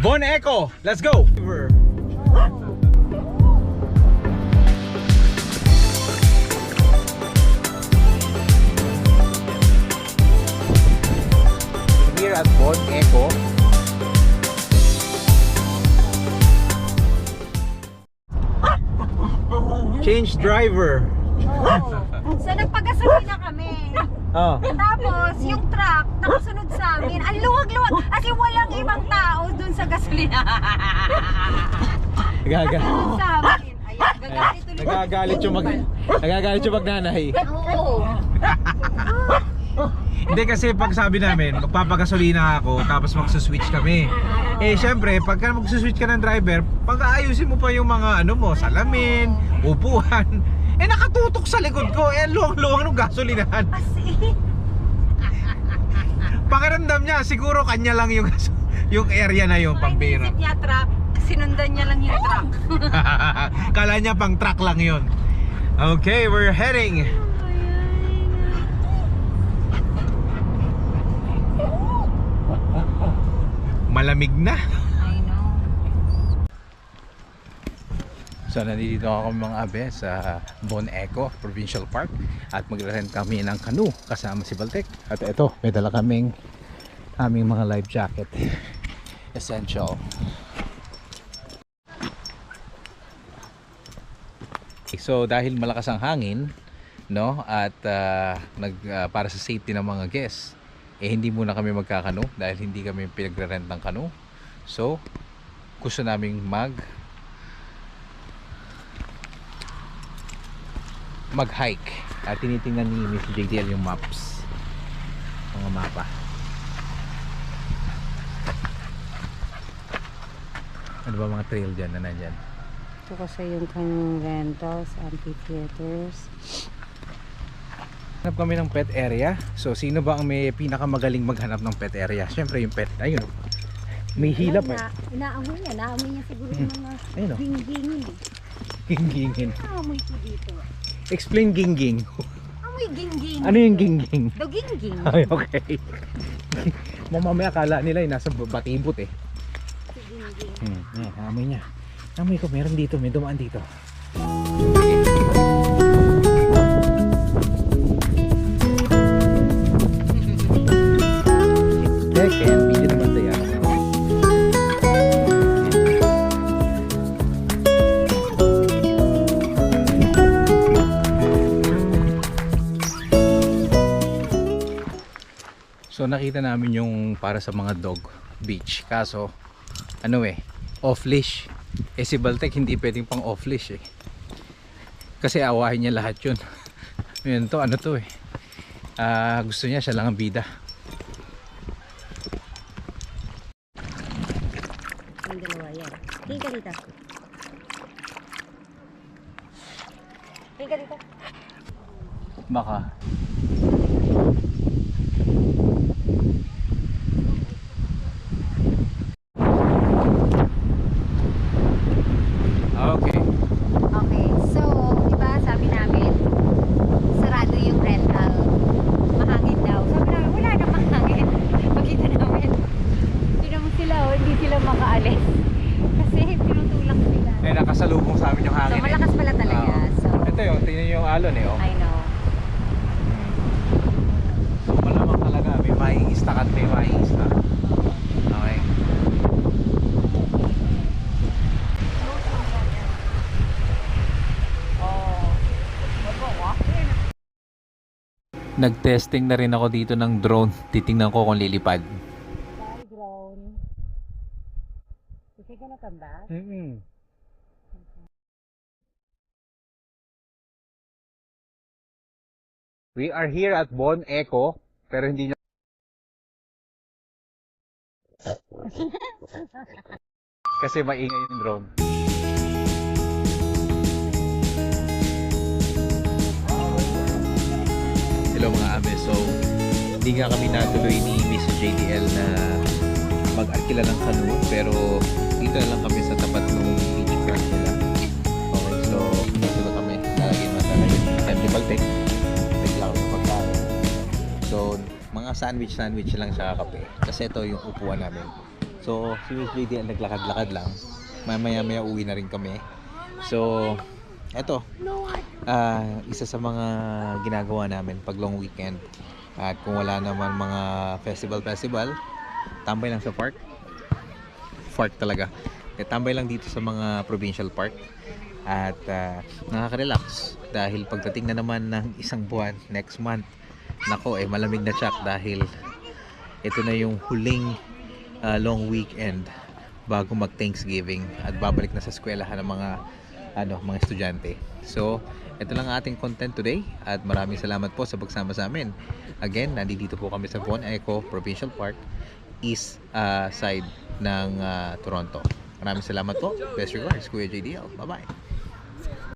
Bon Echo, let's go! Here at Bon Echo, change driver. So nagpagasolina kami. Oh. Tapos yung truck nakasunod sa amin. Ang luwag-luwag. As in walang ibang tao dun sa gasolina. Nakasunod sa amin. Ayan, gagalit ulit. Nagagalit yung magnanay. Oo. Hindi kasi pag sabi namin, magpapagasolina ako tapos magsuswitch kami. Eh syempre, pagka magsuswitch ka ng driver, pag-aayusin mo pa yung mga ano mo, salamin, upuan. Eh nakatutok sa likod ko, eh luwang-luwang ng gasolinahan. Pakiramdam niya, siguro kanya lang yung area na yung pambira. Inisip niya truck, sinundan niya lang yung truck. Kala niya pang truck lang yun. Okay, we're heading. Malamig na. I know. So nandito ako mga abe sa Bon Echo Provincial Park at magre-rent kami ng canoe kasama si Baltic. At ito, may dala kaming aming mga life jacket. Essential. So dahil malakas ang hangin, no, at para sa safety ng mga guests, eh hindi muna kami magkakano dahil hindi kami pinagre-rent ng canoe. So gusto naming mag-hike at tinitingnan ni Miss JDL yung maps, mga mapa. Ano ba mga trail dyan na nandyan? Ito kasi yung kanyang rentals, amphitheaters. Hanap kami ng pet area. So sino ba ang may pinakamagaling maghanap ng pet area? Siyempre yung pet, ayun, may hilap eh. Inaamoy niya siguro yung mga Ayun o, ginggingin. ginggingin. Inaamoy ko dito. Explain gingging. Amoy gingging. Ano yung gingging? Dogingging. Ay, okay. Mamaya akala nila nasa batibot eh. Gingging. Amoy niya. Amoy ko, meron dito, may dumaan dito. Kaya video naman tayo. So nakita namin yung para sa mga dog beach. Kaso ano off leash. Eh si Baltic hindi pwedeng pang off leash eh. Kasi awahin niya lahat yun. Yun to, ano to gusto niya siya lang ang bida. Yung dalawa yan. Tingin ka dito. Tingin ka dito. Baka. Okay. Okay, so, di ba sabi namin, sarado yung rental. Mahangin daw. Sabi namin, wala na mahangin. Makita namin, hindi sila makaalis. Kasi tinutulak sila. Eh nakasalubong sa amin yung So, hangin. malakas pala talaga. So, Ito yung, tingnan yung alon oh. I know. So malamang talaga may maiista at may maiista. Okay. Nag-testing na rin ako dito ng drone. Titingnan ko kung lilipad. Bye, drone. Kasi ka na tambas? We are here at Bon Echo, pero hindi nyo kasi maingay yung drone. Hello mga ame, so hindi nga kami natuloy ni Miss JDL na mag-arkila ng canoe, pero dito na lang kami sa tapat ng beachfront nila. Okay, so dito na kami, lalagyan na talaga yung time ni Baltic. Lang ng pagkain. So mga sandwich lang sa kape kasi ito yung upuan namin. So, si Miss JDL naglakad-lakad lang. Maya uwi na rin kami. So, eto. Isa sa mga ginagawa namin pag long weekend. At kung wala naman mga festival, tambay lang sa park. Park talaga. Tambay lang dito sa mga provincial park. At nakaka-relax. Dahil pagdating na naman ng isang buwan, next month, nako, malamig na siya dahil ito na yung huling long weekend bago mag Thanksgiving at babalik na sa eskwelahan ng mga estudyante. So, ito lang ang ating content today at maraming salamat po sa pagsama sa amin. Again, nandito po kami sa Von Echo Provincial Park, east side ng Toronto. Maraming salamat po. Best regards, Kuya JDL. Bye-bye.